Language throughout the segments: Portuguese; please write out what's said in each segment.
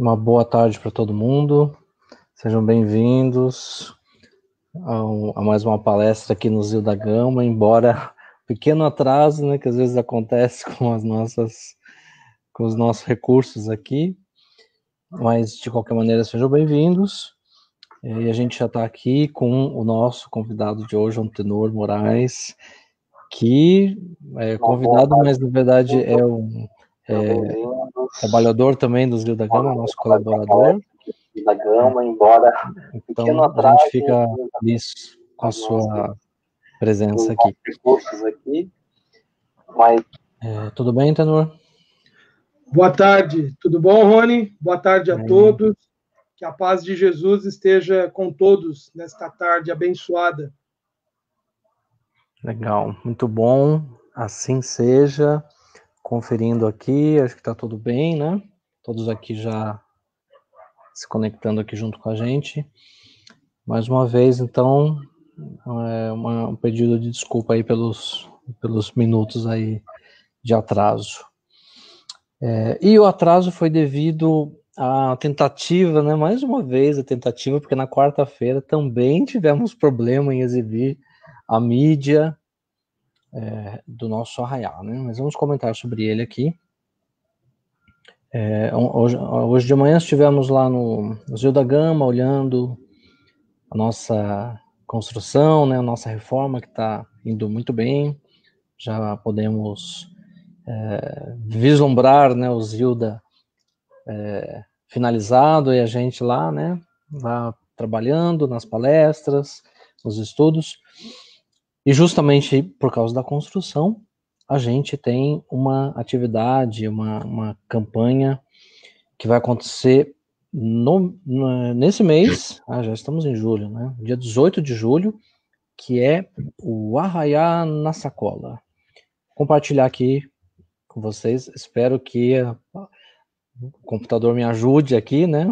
Uma boa tarde para todo mundo. Sejam bem-vindos a mais uma palestra aqui no Zio da Gama, embora pequeno atraso, né, que às vezes acontece com os nossos recursos aqui, mas de qualquer maneira sejam bem-vindos. E a gente já está aqui com o nosso convidado de hoje, Antenor Moraes, que é convidado, mas na verdade é um trabalhador também do Zio da Gama, nosso colaborador. Da Gama, embora então a gente fica feliz com a sua presença aqui. Recursos aqui, mas... Tudo bem, Tenor? Boa tarde, tudo bom, Rony? Boa tarde a todos. Que a paz de Jesus esteja com todos nesta tarde abençoada. Legal, muito bom. Assim seja. Conferindo aqui, acho que está tudo bem, né? Todos aqui já se conectando aqui junto com a gente. Mais uma vez, então, um pedido de desculpa aí pelos minutos aí de atraso. E o atraso foi devido à tentativa, né? Mais uma vez a tentativa, porque na quarta-feira também tivemos problema em exibir a mídia do nosso Arraiá, né? Mas vamos comentar sobre ele aqui. Hoje de manhã estivemos lá no Zio da Gama, olhando a nossa construção, né, a nossa reforma, que está indo muito bem. Já podemos vislumbrar, né, o Zilda finalizado, e a gente lá, né, lá trabalhando nas palestras, nos estudos. E justamente por causa da construção, a gente tem uma atividade, uma campanha que vai acontecer nesse mês, já estamos em julho, né? Dia 18 de julho, que é o Arraiá na Sacola. Vou compartilhar aqui com vocês, espero que o computador me ajude aqui, né?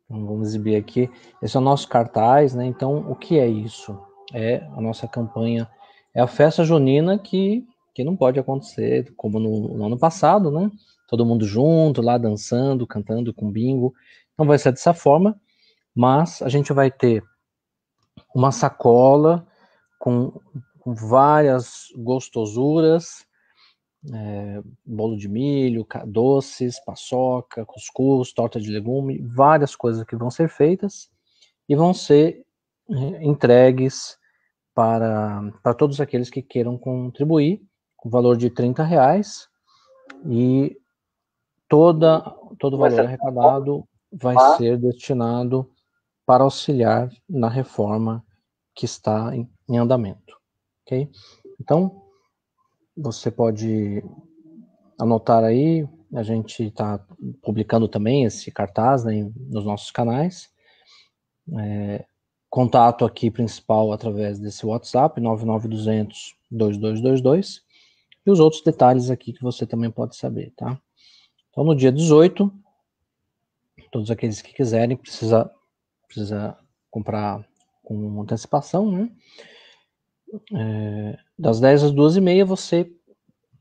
Então, vamos exibir aqui. Esse é o nosso cartaz, né? Então, o que é isso? É a nossa campanha, é a festa junina que não pode acontecer como no ano passado, né? Todo mundo junto, lá dançando, cantando com bingo. Não vai ser dessa forma, mas a gente vai ter uma sacola com várias gostosuras, bolo de milho, doces, paçoca, cuscuz, torta de legume, várias coisas que vão ser feitas e vão ser entregues para todos aqueles que queiram contribuir, com o valor de R$30, e todo o valor arrecadado vai ser destinado para auxiliar na reforma que está em andamento, ok? Então, você pode anotar aí, a gente está publicando também esse cartaz, né, nos nossos canais. Contato aqui principal através desse WhatsApp, 99200-2222, e os outros detalhes aqui que você também pode saber, tá? Então, no dia 18, todos aqueles que quiserem, precisa comprar com antecipação, né? Das 10 às 2h30, você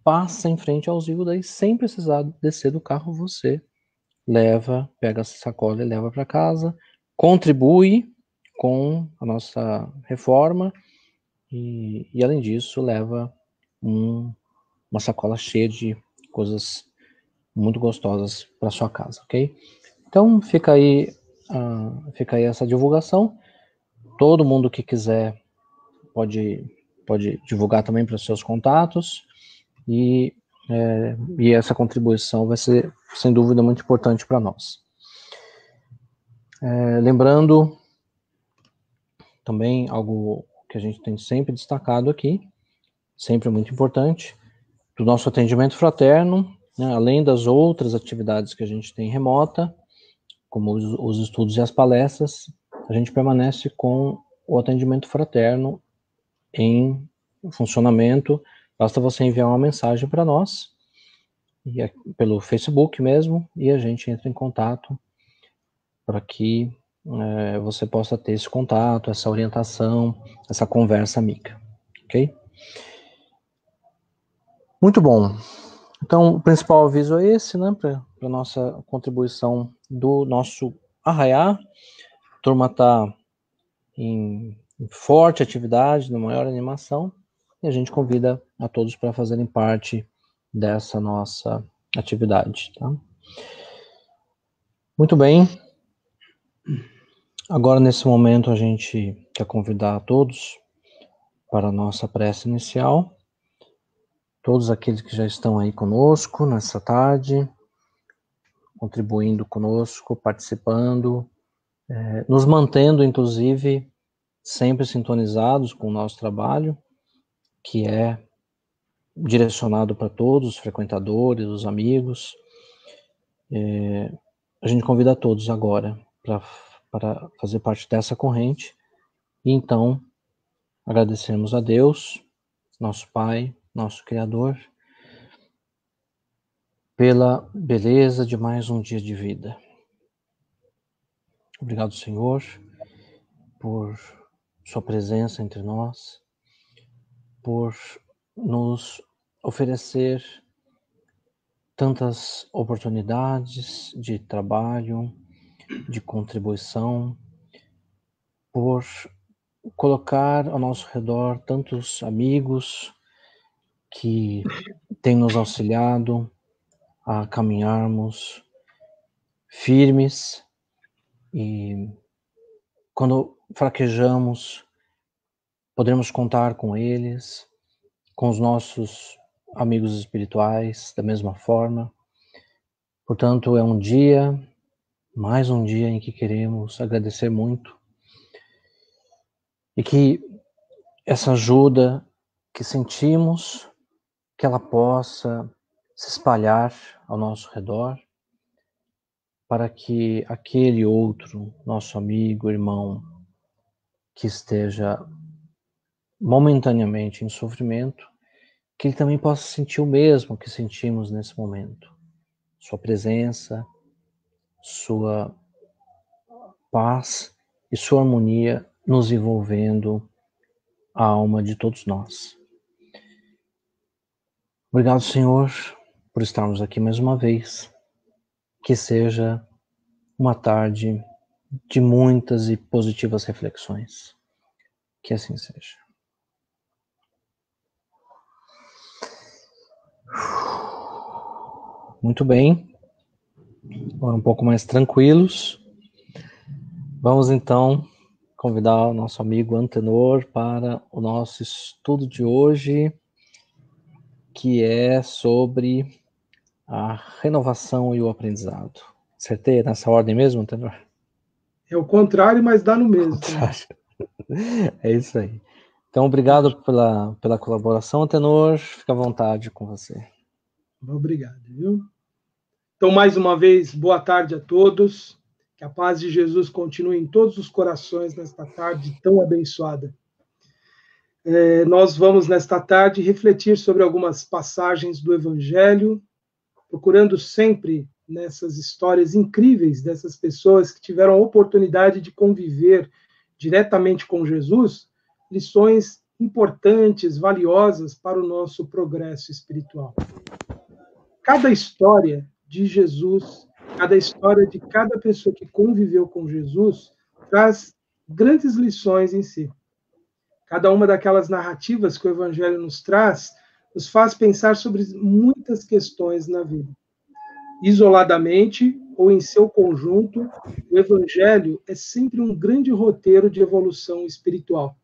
passa em frente ao Zilda e sem precisar descer do carro, você pega essa sacola e leva para casa, contribui com a nossa reforma e além disso, leva uma sacola cheia de coisas muito gostosas para sua casa, ok? Então, fica aí essa divulgação. Todo mundo que quiser pode divulgar também para os seus contatos, e essa contribuição vai ser, sem dúvida, muito importante para nós. Lembrando também algo que a gente tem sempre destacado aqui, sempre muito importante, do nosso atendimento fraterno, né, além das outras atividades que a gente tem remota, como os estudos e as palestras, a gente permanece com o atendimento fraterno em funcionamento. Basta você enviar uma mensagem para nós, pelo Facebook mesmo, e a gente entra em contato para que você possa ter esse contato, essa orientação, essa conversa amiga, ok? Muito bom. Então, o principal aviso é esse, né, para a nossa contribuição do nosso Arraiá. A turma está em forte atividade, na maior animação, e a gente convida a todos para fazerem parte dessa nossa atividade, tá? Muito bem. Agora, nesse momento, a gente quer convidar a todos para a nossa prece inicial. Todos aqueles que já estão aí conosco nessa tarde, contribuindo conosco, participando, nos mantendo, inclusive, sempre sintonizados com o nosso trabalho, que é direcionado para todos os frequentadores, os amigos. A gente convida a todos agora para fazer parte dessa corrente, e então agradecemos a Deus, nosso Pai, nosso Criador, pela beleza de mais um dia de vida. Obrigado, Senhor, por sua presença entre nós, por nos oferecer tantas oportunidades de trabalho, de contribuição, por colocar ao nosso redor tantos amigos que têm nos auxiliado a caminharmos firmes, e quando fraquejamos, podemos contar com eles, com os nossos amigos espirituais, da mesma forma. Portanto, é um dia, mais um dia em que queremos agradecer muito, e que essa ajuda que sentimos, que ela possa se espalhar ao nosso redor, para que aquele outro, nosso amigo, irmão, que esteja momentaneamente em sofrimento, que ele também possa sentir o mesmo que sentimos nesse momento. Sua presença, sua paz e sua harmonia nos envolvendo a alma de todos nós. Obrigado, Senhor, por estarmos aqui mais uma vez. Que seja uma tarde de muitas e positivas reflexões. Que assim seja. Muito bem. Agora um pouco mais tranquilos. Vamos então convidar o nosso amigo Antenor para o nosso estudo de hoje, que é sobre a renovação e o aprendizado. Acertei nessa ordem mesmo, Antenor? É o contrário, mas dá no mesmo. É isso aí. Então, obrigado pela colaboração, Antenor. Fica à vontade com você. Obrigado, viu? Então, mais uma vez, boa tarde a todos. Que a paz de Jesus continue em todos os corações nesta tarde tão abençoada. Nós vamos, nesta tarde, refletir sobre algumas passagens do Evangelho, procurando sempre nessas histórias incríveis dessas pessoas que tiveram a oportunidade de conviver diretamente com Jesus, lições importantes, valiosas para o nosso progresso espiritual. Cada história de Jesus, cada história de cada pessoa que conviveu com Jesus, traz grandes lições em si. Cada uma daquelas narrativas que o Evangelho nos traz, nos faz pensar sobre muitas questões na vida. Isoladamente ou em seu conjunto, o Evangelho é sempre um grande roteiro de evolução espiritual.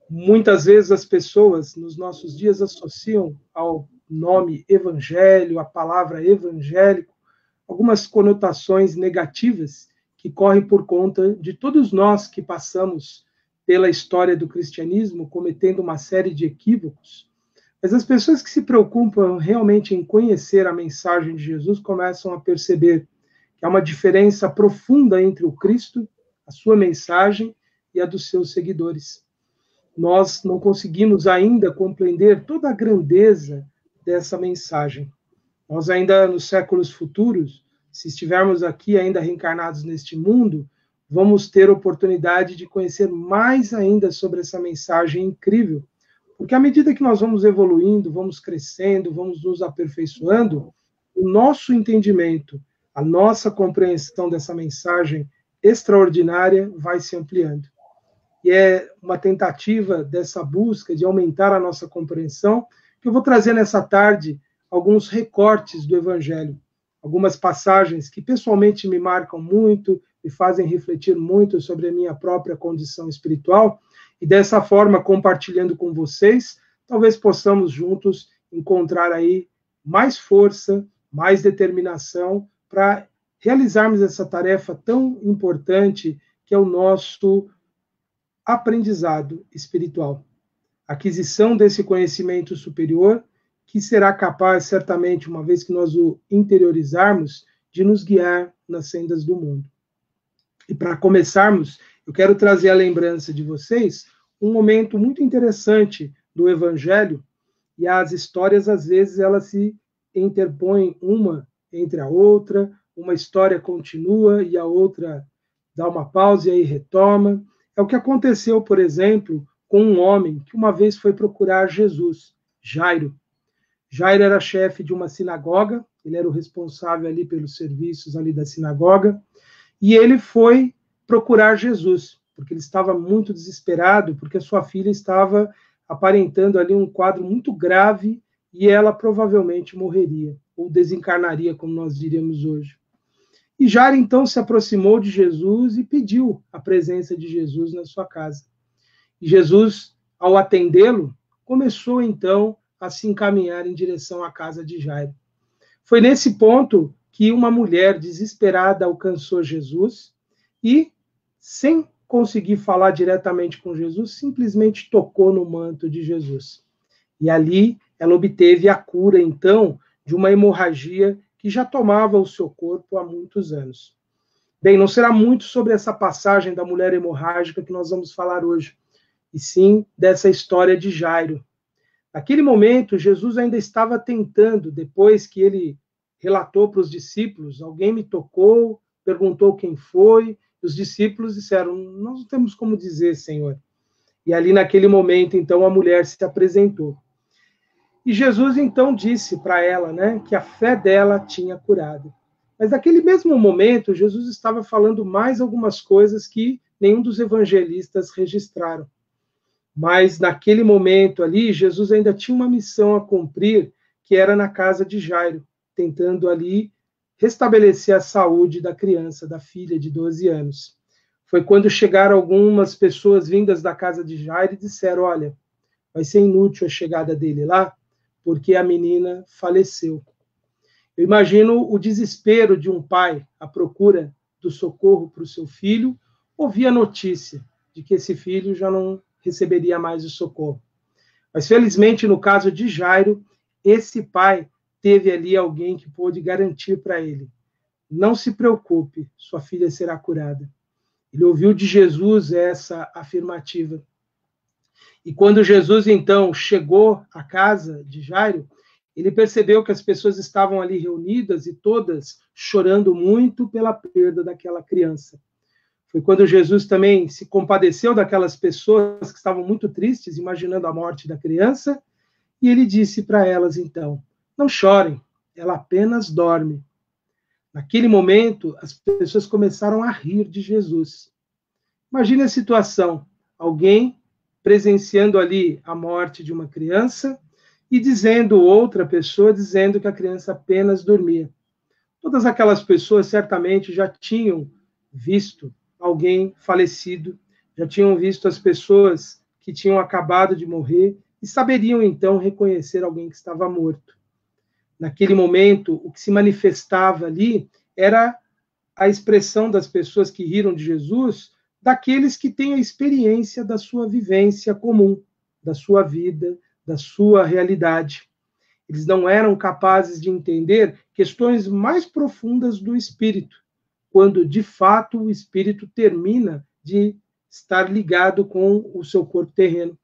Muitas vezes as pessoas, nos nossos dias, associam ao nome Evangelho, a palavra evangélico, algumas conotações negativas que correm por conta de todos nós que passamos pela história do cristianismo, cometendo uma série de equívocos. Mas as pessoas que se preocupam realmente em conhecer a mensagem de Jesus começam a perceber que há uma diferença profunda entre o Cristo, a sua mensagem e a dos seus seguidores. Nós não conseguimos ainda compreender toda a grandeza dessa mensagem. Nós ainda, nos séculos futuros, se estivermos aqui ainda reencarnados neste mundo, vamos ter oportunidade de conhecer mais ainda sobre essa mensagem incrível, Porque à medida que nós vamos evoluindo, vamos crescendo, vamos nos aperfeiçoando, o nosso entendimento, a nossa compreensão dessa mensagem extraordinária vai se ampliando. E é uma tentativa dessa busca de aumentar a nossa compreensão, que eu vou trazer nessa tarde alguns recortes do Evangelho, algumas passagens que pessoalmente me marcam muito, me fazem refletir muito sobre a minha própria condição espiritual, e dessa forma, compartilhando com vocês, talvez possamos juntos encontrar aí mais força, mais determinação para realizarmos essa tarefa tão importante que é o nosso aprendizado espiritual. Aquisição desse conhecimento superior que será capaz, certamente, uma vez que nós o interiorizarmos, de nos guiar nas sendas do mundo. E para começarmos, eu quero trazer à lembrança de vocês um momento muito interessante do Evangelho, e as histórias, às vezes, elas se interpõem uma entre a outra, uma história continua e a outra dá uma pausa e aí retoma. É o que aconteceu, por exemplo, com um homem que uma vez foi procurar Jesus, Jairo. Jairo era chefe de uma sinagoga, ele era o responsável ali pelos serviços ali da sinagoga, e ele foi procurar Jesus, porque ele estava muito desesperado, porque a sua filha estava aparentando ali um quadro muito grave e ela provavelmente morreria, ou desencarnaria, como nós diríamos hoje. E Jairo, então, se aproximou de Jesus e pediu a presença de Jesus na sua casa. E Jesus, ao atendê-lo, começou, então, a se encaminhar em direção à casa de Jairo. Foi nesse ponto que uma mulher desesperada alcançou Jesus e, sem conseguir falar diretamente com Jesus, simplesmente tocou no manto de Jesus. E ali ela obteve a cura, então, de uma hemorragia que já tomava o seu corpo há muitos anos. Bem, não será muito sobre essa passagem da mulher hemorrágica que nós vamos falar hoje, e sim dessa história de Jairo. Naquele momento, Jesus ainda estava tentando, depois que ele relatou para os discípulos, alguém me tocou, perguntou quem foi, e os discípulos disseram, nós não temos como dizer, Senhor. E ali naquele momento, então, a mulher se apresentou. E Jesus, então, disse para ela, né, que a fé dela tinha curado. Mas naquele mesmo momento, Jesus estava falando mais algumas coisas que nenhum dos evangelistas registraram. Mas naquele momento ali, Jesus ainda tinha uma missão a cumprir, que era na casa de Jairo, tentando ali restabelecer a saúde da criança, da filha de 12 anos. Foi quando chegaram algumas pessoas vindas da casa de Jairo e disseram, olha, vai ser inútil a chegada dele lá, porque a menina faleceu. Eu imagino o desespero de um pai à procura do socorro para o seu filho, ouvir a notícia de que esse filho já não receberia mais o socorro. Mas, felizmente, no caso de Jairo, esse pai teve ali alguém que pôde garantir para ele, não se preocupe, sua filha será curada. Ele ouviu de Jesus essa afirmativa. E quando Jesus, então, chegou à casa de Jairo, ele percebeu que as pessoas estavam ali reunidas e todas chorando muito pela perda daquela criança. Foi quando Jesus também se compadeceu daquelas pessoas que estavam muito tristes, imaginando a morte da criança, e ele disse para elas, então, não chorem, ela apenas dorme. Naquele momento, as pessoas começaram a rir de Jesus. Imagine a situação, alguém presenciando ali a morte de uma criança e dizendo, outra pessoa dizendo que a criança apenas dormia. Todas aquelas pessoas certamente já tinham visto alguém falecido, já tinham visto as pessoas que tinham acabado de morrer e saberiam então reconhecer alguém que estava morto. Naquele momento, o que se manifestava ali era a expressão das pessoas que riram de Jesus, daqueles que têm a experiência da sua vivência comum, da sua vida, da sua realidade. Eles não eram capazes de entender questões mais profundas do espírito, quando, de fato, o espírito termina de estar ligado com o seu corpo terreno.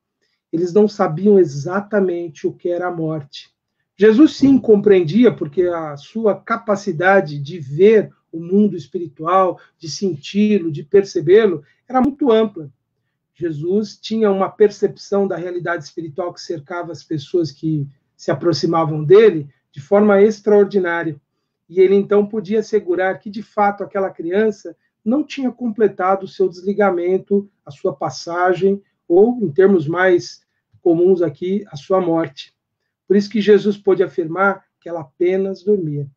Eles não sabiam exatamente o que era a morte. Jesus, sim, compreendia, porque a sua capacidade de ver o mundo espiritual, de senti-lo, de percebê-lo, era muito ampla. Jesus tinha uma percepção da realidade espiritual que cercava as pessoas que se aproximavam dele de forma extraordinária. E ele então podia assegurar que, de fato, aquela criança não tinha completado o seu desligamento, a sua passagem, ou, em termos mais comuns aqui, a sua morte. Por isso que Jesus pôde afirmar que ela apenas dormia.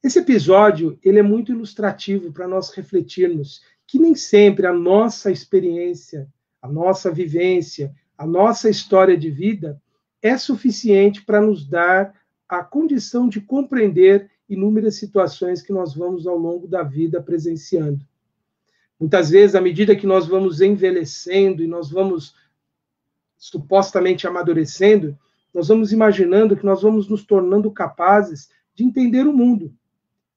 Esse episódio ele é muito ilustrativo para nós refletirmos que nem sempre a nossa experiência, a nossa vivência, a nossa história de vida é suficiente para nos dar a condição de compreender inúmeras situações que nós vamos ao longo da vida presenciando. Muitas vezes, à medida que nós vamos envelhecendo e nós vamos supostamente amadurecendo, nós vamos imaginando que nós vamos nos tornando capazes de entender o mundo.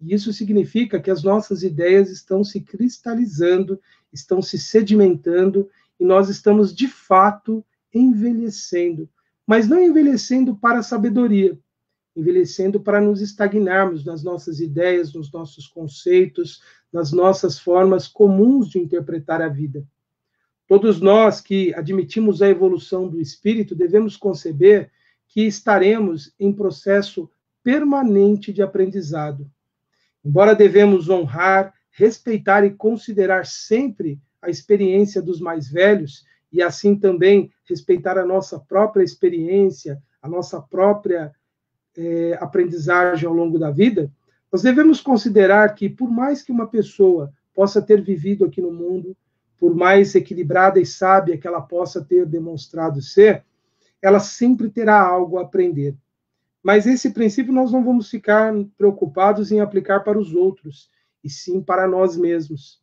E isso significa que as nossas ideias estão se cristalizando, estão se sedimentando, e nós estamos, de fato, envelhecendo. Mas não envelhecendo para a sabedoria, envelhecendo para nos estagnarmos nas nossas ideias, nos nossos conceitos, nas nossas formas comuns de interpretar a vida. Todos nós que admitimos a evolução do espírito devemos conceber que estaremos em processo permanente de aprendizado. Embora devemos honrar, respeitar e considerar sempre a experiência dos mais velhos, e assim também respeitar a nossa própria experiência, a nossa própria aprendizagem ao longo da vida, nós devemos considerar que, por mais que uma pessoa possa ter vivido aqui no mundo, por mais equilibrada e sábia que ela possa ter demonstrado ser, ela sempre terá algo a aprender. Mas esse princípio nós não vamos ficar preocupados em aplicar para os outros, e sim para nós mesmos.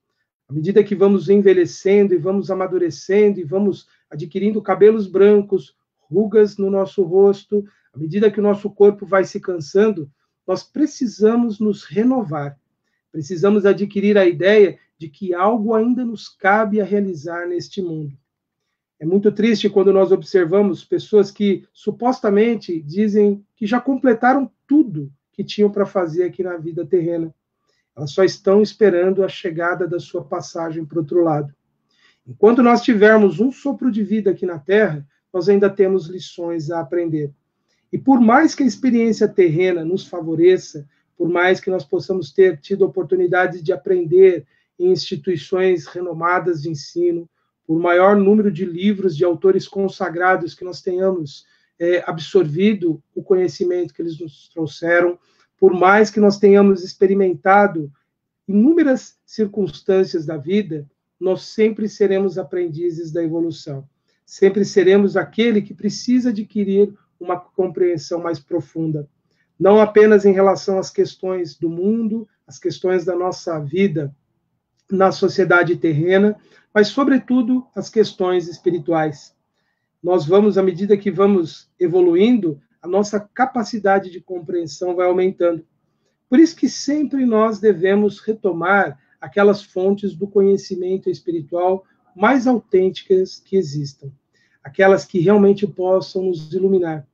À medida que vamos envelhecendo e vamos amadurecendo e vamos adquirindo cabelos brancos, rugas no nosso rosto, à medida que o nosso corpo vai se cansando, nós precisamos nos renovar. Precisamos adquirir a ideia de que algo ainda nos cabe a realizar neste mundo. É muito triste quando nós observamos pessoas que supostamente dizem que já completaram tudo que tinham para fazer aqui na vida terrena. Elas só estão esperando a chegada da sua passagem para o outro lado. Enquanto nós tivermos um sopro de vida aqui na Terra, nós ainda temos lições a aprender. E por mais que a experiência terrena nos favoreça, por mais que nós possamos ter tido oportunidades de aprender em instituições renomadas de ensino, por maior número de livros de autores consagrados que nós tenhamos absorvido o conhecimento que eles nos trouxeram, por mais que nós tenhamos experimentado inúmeras circunstâncias da vida, nós sempre seremos aprendizes da evolução. Sempre seremos aquele que precisa adquirir uma compreensão mais profunda. Não apenas em relação às questões do mundo, às questões da nossa vida na sociedade terrena, mas, sobretudo, as questões espirituais. Nós vamos, à medida que vamos evoluindo, a nossa capacidade de compreensão vai aumentando. Por isso que sempre nós devemos retomar aquelas fontes do conhecimento espiritual mais autênticas que existam, aquelas que realmente possam nos iluminar.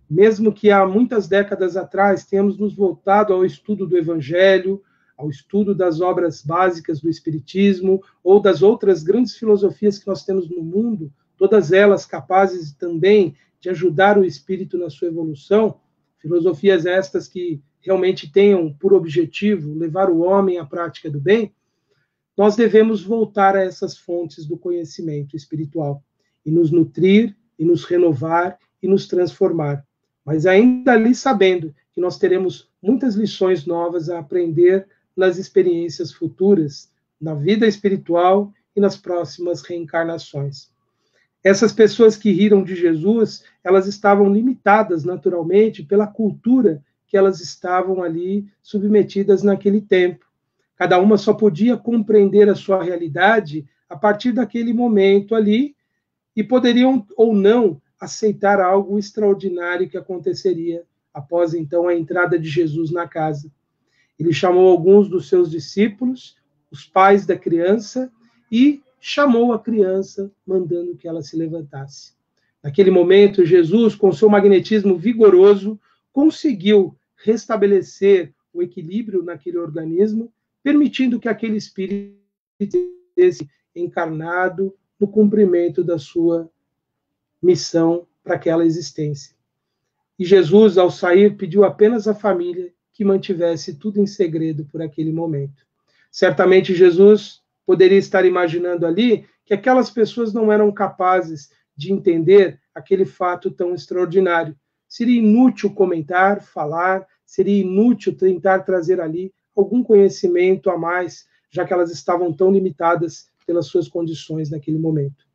Mesmo que há muitas décadas atrás tenhamos nos voltado ao estudo do Evangelho, ao estudo das obras básicas do Espiritismo, ou das outras grandes filosofias que nós temos no mundo, todas elas capazes também de ajudar o espírito na sua evolução, filosofias estas que realmente tenham por objetivo levar o homem à prática do bem, nós devemos voltar a essas fontes do conhecimento espiritual e nos nutrir, e nos renovar, e nos transformar. Mas ainda ali sabendo que nós teremos muitas lições novas a aprender nas experiências futuras, na vida espiritual e nas próximas reencarnações. Essas pessoas que riram de Jesus, elas estavam limitadas naturalmente pela cultura que elas estavam ali submetidas naquele tempo. Cada uma só podia compreender a sua realidade a partir daquele momento ali e poderiam ou não aceitar algo extraordinário que aconteceria após então a entrada de Jesus na casa. Ele chamou alguns dos seus discípulos, os pais da criança, e chamou a criança, mandando que ela se levantasse. Naquele momento, Jesus, com seu magnetismo vigoroso, conseguiu restabelecer o equilíbrio naquele organismo, permitindo que aquele espírito fosse encarnado no cumprimento da sua missão para aquela existência. E Jesus, ao sair, pediu apenas à família que mantivesse tudo em segredo por aquele momento. Certamente Jesus poderia estar imaginando ali que aquelas pessoas não eram capazes de entender aquele fato tão extraordinário. Seria inútil comentar, falar, seria inútil tentar trazer ali algum conhecimento a mais, já que elas estavam tão limitadas pelas suas condições naquele momento.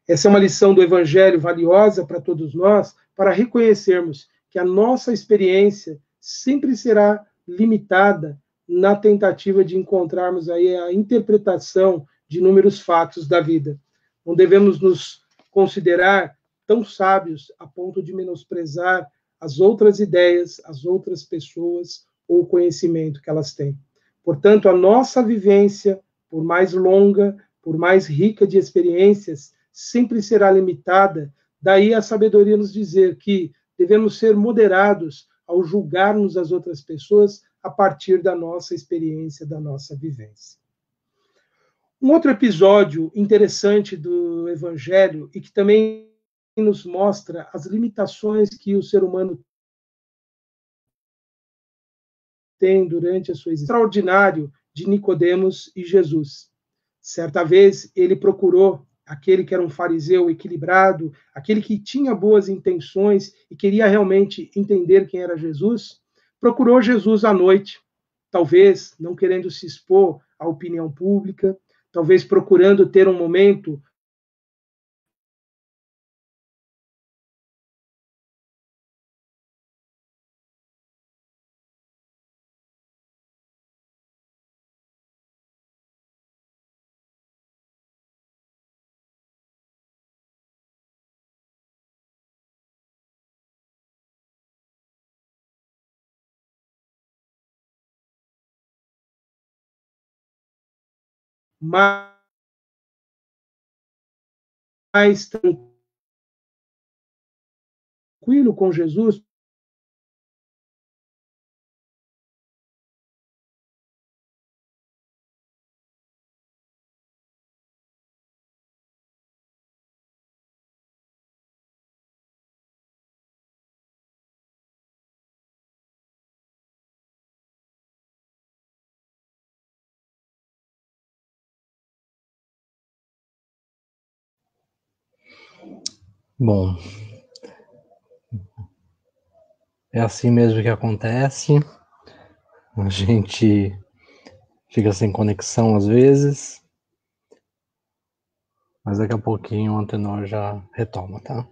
Essa é uma lição do Evangelho valiosa para todos nós, para reconhecermos que a nossa experiência sempre será limitada na tentativa de encontrarmos aí a interpretação de inúmeros fatos da vida. Não devemos nos considerar tão sábios a ponto de menosprezar as outras ideias, as outras pessoas ou o conhecimento que elas têm. Portanto, a nossa vivência, por mais longa, por mais rica de experiências, sempre será limitada. Daí a sabedoria nos dizer que devemos ser moderados ao julgarmos as outras pessoas a partir da nossa experiência, da nossa vivência. Um outro episódio interessante do Evangelho e que também nos mostra as limitações que o ser humano tem durante a sua existência, extraordinário de Nicodemos e Jesus. Certa vez ele procurou aquele que era um fariseu equilibrado, aquele que tinha boas intenções e queria realmente entender quem era Jesus, procurou Jesus à noite, talvez não querendo se expor à opinião pública, talvez procurando ter um momento mais tranquilo com Jesus, Bom, é assim mesmo que acontece. A gente fica sem conexão às vezes, mas daqui a pouquinho o Antenor já retoma, tá?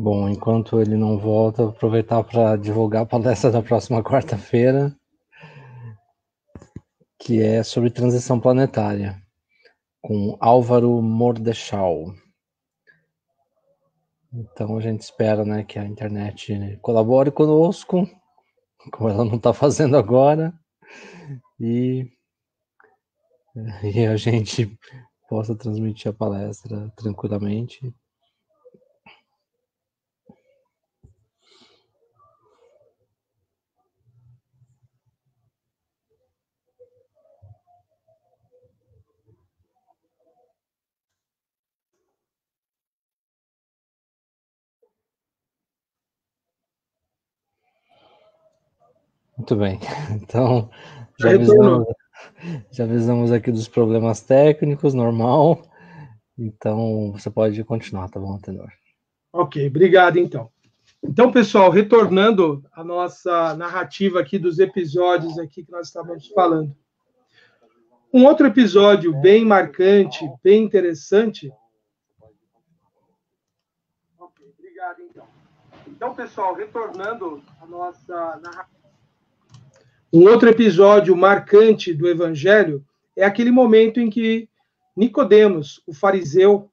Bom, enquanto ele não volta, vou aproveitar para divulgar a palestra da próxima quarta-feira, que é sobre transição planetária, com Álvaro Mordechal. Então a gente espera, né, que a internet colabore conosco, como ela não está fazendo agora, e a gente possa transmitir a palestra tranquilamente. Muito bem, então já avisamos aqui dos problemas técnicos, normal. Então você pode continuar, tá bom, Antenor? Ok, obrigado então. Então, pessoal, retornando à nossa narrativa aqui dos episódios aqui que nós estávamos falando. Um outro episódio bem marcante, bem interessante. Ok, obrigado, então. Então, pessoal, retornando à nossa narrativa. Um outro episódio marcante do Evangelho é aquele momento em que Nicodemos, o fariseu,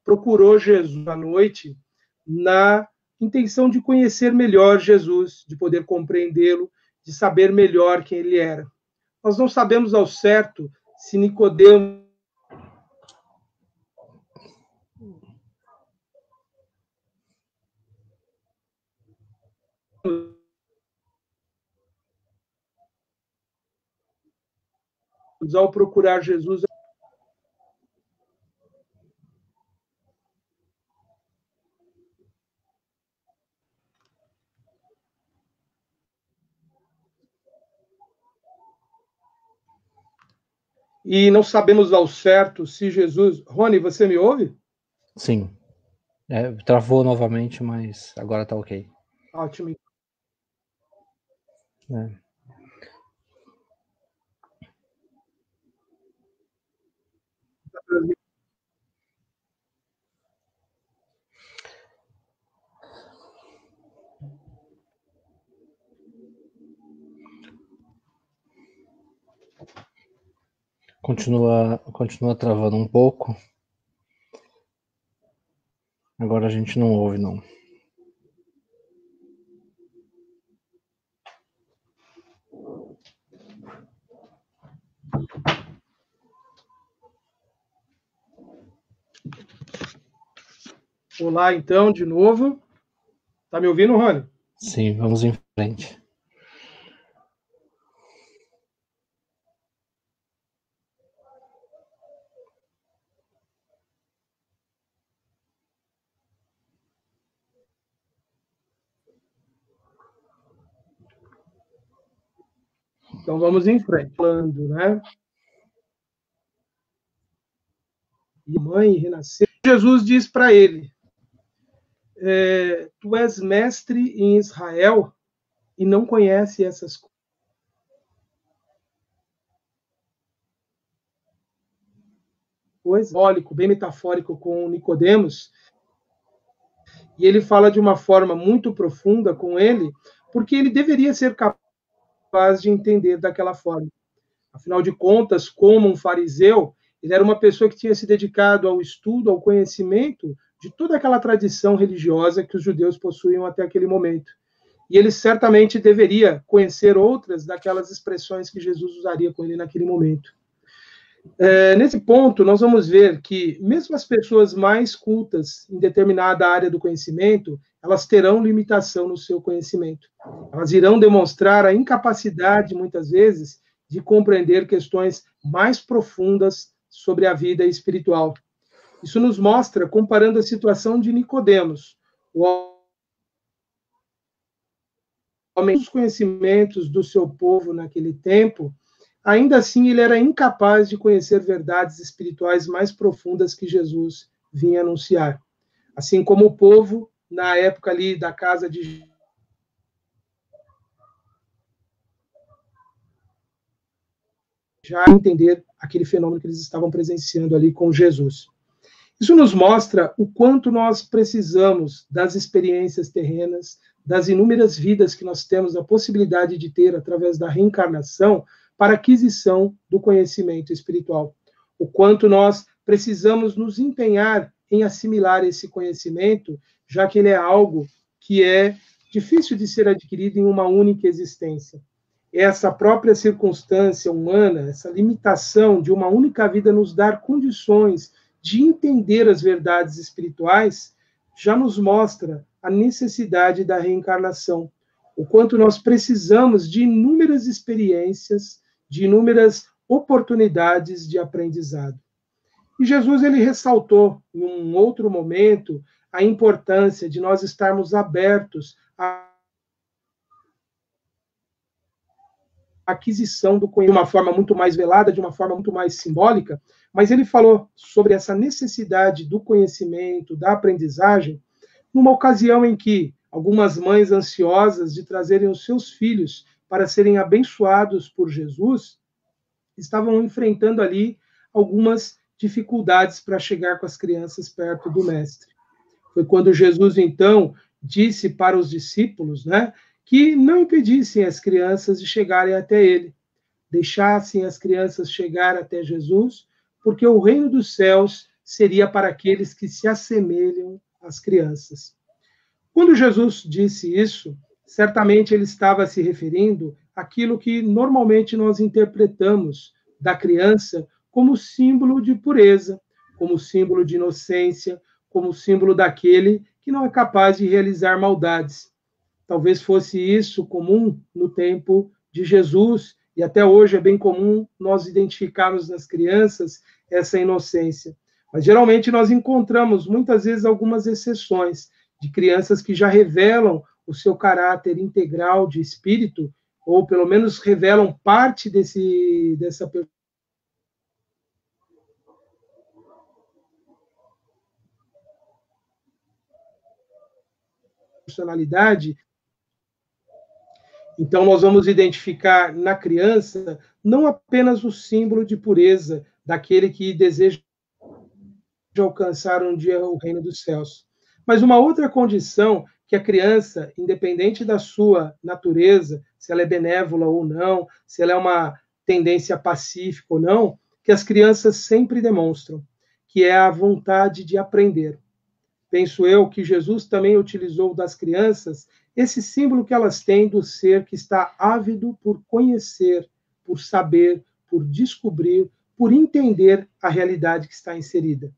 procurou Jesus à noite na intenção de conhecer melhor Jesus, de poder compreendê-lo, de saber melhor quem ele era. Nós não sabemos ao certo se Nicodemos ao procurar Jesus e não sabemos ao certo se Jesus... Rony, você me ouve? Sim. Travou novamente, mas agora tá ok. Ótimo. Continua travando um pouco. Agora a gente não ouve, não. Olá, então, de novo. Tá me ouvindo, Rony? Sim, vamos em frente. Então vamos em frente, falando, né? E a mãe renasceu. Jesus diz para ele: tu és mestre em Israel e não conhece essas coisas. Simbólico, bem metafórico com Nicodemos. E ele fala de uma forma muito profunda com ele, porque ele deveria ser capaz de entender daquela forma. Afinal de contas, como um fariseu, ele era uma pessoa que tinha se dedicado ao estudo, ao conhecimento de toda aquela tradição religiosa que os judeus possuíam até aquele momento. E ele certamente deveria conhecer outras daquelas expressões que Jesus usaria com ele naquele momento. Nesse ponto, nós vamos ver que, mesmo as pessoas mais cultas em determinada área do conhecimento, elas terão limitação no seu conhecimento. Elas irão demonstrar a incapacidade, muitas vezes, de compreender questões mais profundas sobre a vida espiritual. Isso nos mostra, comparando a situação de Nicodemos, o homem dos conhecimentos do seu povo naquele tempo, ainda assim ele era incapaz de conhecer verdades espirituais mais profundas que Jesus vinha anunciar. Assim como o povo, na época ali da casa de já entender aquele fenômeno que eles estavam presenciando ali com Jesus. Isso nos mostra o quanto nós precisamos das experiências terrenas, das inúmeras vidas que nós temos a possibilidade de ter através da reencarnação para aquisição do conhecimento espiritual. O quanto nós precisamos nos empenhar em assimilar esse conhecimento, já que ele é algo que é difícil de ser adquirido em uma única existência. Essa própria circunstância humana, essa limitação de uma única vida nos dar condições de entender as verdades espirituais, já nos mostra a necessidade da reencarnação. O quanto nós precisamos de inúmeras experiências, de inúmeras oportunidades de aprendizado. E Jesus ele ressaltou, em um outro momento, a importância de nós estarmos abertos à aquisição do conhecimento de uma forma muito mais velada, de uma forma muito mais simbólica, mas ele falou sobre essa necessidade do conhecimento, da aprendizagem, numa ocasião em que algumas mães ansiosas de trazerem os seus filhos para serem abençoados por Jesus, estavam enfrentando ali algumas dificuldades para chegar com as crianças perto do mestre. Foi quando Jesus, então, disse para os discípulos, né, que não impedissem as crianças de chegarem até ele, deixassem as crianças chegar até Jesus, porque o reino dos céus seria para aqueles que se assemelham às crianças. Quando Jesus disse isso, certamente ele estava se referindo àquilo que normalmente nós interpretamos da criança como símbolo de pureza, como símbolo de inocência, como símbolo daquele que não é capaz de realizar maldades. Talvez fosse isso comum no tempo de Jesus, e até hoje é bem comum nós identificarmos nas crianças essa inocência. Mas geralmente nós encontramos muitas vezes algumas exceções de crianças que já revelam o seu caráter integral de espírito, ou pelo menos revelam parte dessa personalidade. Então, nós vamos identificar na criança não apenas o símbolo de pureza daquele que deseja alcançar um dia o reino dos céus, mas uma outra condição que a criança, independente da sua natureza, se ela é benévola ou não, se ela é uma tendência pacífica ou não, que as crianças sempre demonstram, que é a vontade de aprender. Penso eu que Jesus também utilizou das crianças esse símbolo que elas têm do ser que está ávido por conhecer, por saber, por descobrir, por entender a realidade que está inserida.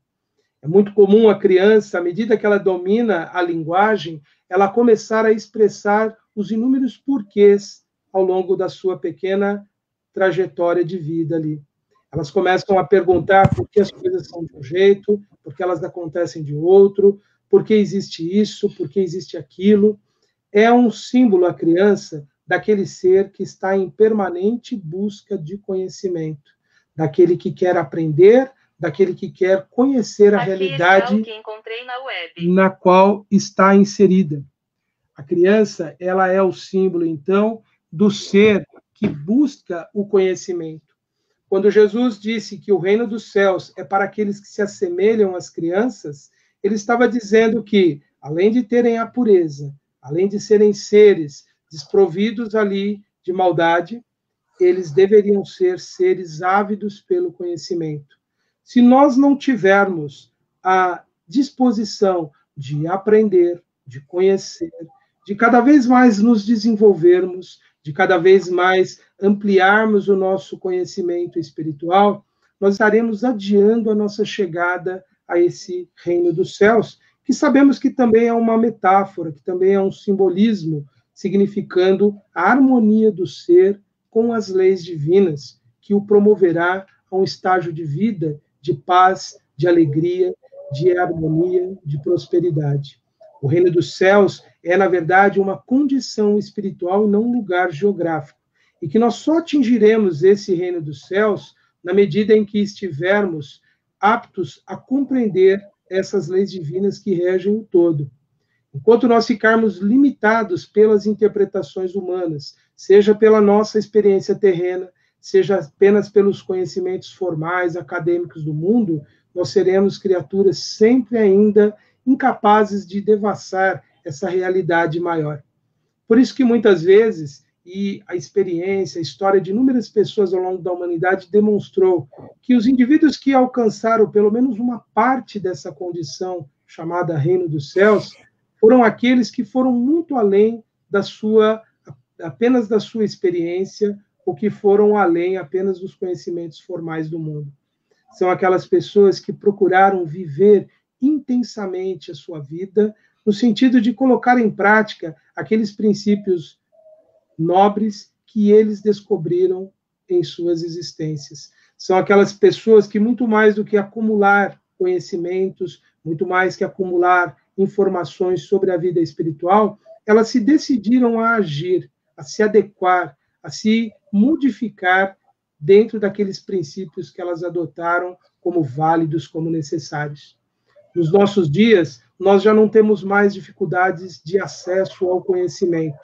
É muito comum a criança, à medida que ela domina a linguagem, ela começar a expressar os inúmeros porquês ao longo da sua pequena trajetória de vida ali. Elas começam a perguntar por que as coisas são de um jeito, por que elas acontecem de outro, por que existe isso, por que existe aquilo. É um símbolo, a criança, daquele ser que está em permanente busca de conhecimento, daquele que quer aprender, daquele que quer conhecer a realidade na qual está inserida. A criança, ela é o símbolo, então, do ser que busca o conhecimento. Quando Jesus disse que o reino dos céus é para aqueles que se assemelham às crianças, ele estava dizendo que, além de terem a pureza, além de serem seres desprovidos ali de maldade, eles deveriam ser seres ávidos pelo conhecimento. Se nós não tivermos a disposição de aprender, de conhecer, de cada vez mais nos desenvolvermos, de cada vez mais ampliarmos o nosso conhecimento espiritual, nós estaremos adiando a nossa chegada a esse reino dos céus, que sabemos que também é uma metáfora, que também é um simbolismo, significando a harmonia do ser com as leis divinas, que o promoverá a um estágio de vida, de paz, de alegria, de harmonia, de prosperidade. O reino dos céus é, na verdade, uma condição espiritual e não um lugar geográfico. E que nós só atingiremos esse reino dos céus na medida em que estivermos aptos a compreender essas leis divinas que regem o todo. Enquanto nós ficarmos limitados pelas interpretações humanas, seja pela nossa experiência terrena, seja apenas pelos conhecimentos formais, acadêmicos do mundo, nós seremos criaturas sempre ainda incapazes de devassar essa realidade maior. Por isso que muitas vezes, e a experiência, a história de inúmeras pessoas ao longo da humanidade demonstrou que os indivíduos que alcançaram pelo menos uma parte dessa condição chamada Reino dos Céus foram aqueles que foram muito além apenas da sua experiência, ou que foram além apenas dos conhecimentos formais do mundo. São aquelas pessoas que procuraram viver intensamente a sua vida, no sentido de colocar em prática aqueles princípios nobres que eles descobriram em suas existências. São aquelas pessoas que, muito mais do que acumular conhecimentos, muito mais que acumular informações sobre a vida espiritual, elas se decidiram a agir, a se adequar, a se modificar dentro daqueles princípios que elas adotaram como válidos, como necessários. Nos nossos dias, nós já não temos mais dificuldades de acesso ao conhecimento.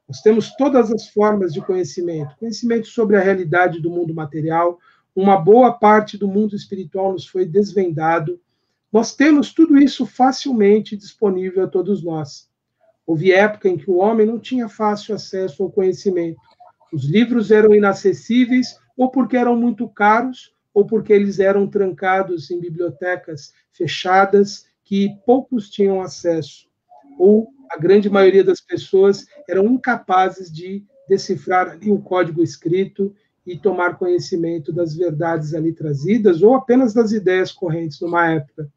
Nós temos todas as formas de conhecimento. Conhecimento sobre a realidade do mundo material, uma boa parte do mundo espiritual nos foi desvendado. Nós temos tudo isso facilmente disponível a todos nós. Houve época em que o homem não tinha fácil acesso ao conhecimento. Os livros eram inacessíveis, ou porque eram muito caros, ou porque eles eram trancados em bibliotecas fechadas, que poucos tinham acesso. Ou a grande maioria das pessoas eram incapazes de decifrar ali o código escrito e tomar conhecimento das verdades ali trazidas, ou apenas das ideias correntes numa época.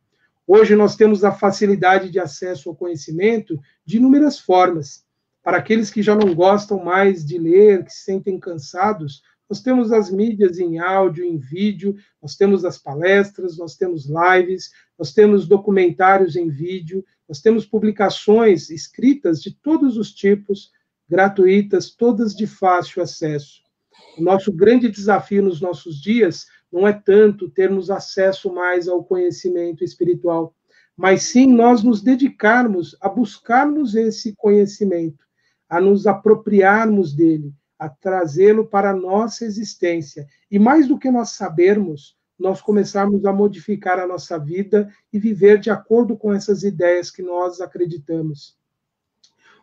Hoje nós temos a facilidade de acesso ao conhecimento de inúmeras formas. Para aqueles que já não gostam mais de ler, que se sentem cansados, nós temos as mídias em áudio, em vídeo, nós temos as palestras, nós temos lives, nós temos documentários em vídeo, nós temos publicações escritas de todos os tipos, gratuitas, todas de fácil acesso. O nosso grande desafio nos nossos dias não é tanto termos acesso mais ao conhecimento espiritual, mas sim nós nos dedicarmos a buscarmos esse conhecimento, a nos apropriarmos dele, a trazê-lo para a nossa existência. E mais do que nós sabermos, nós começarmos a modificar a nossa vida e viver de acordo com essas ideias que nós acreditamos.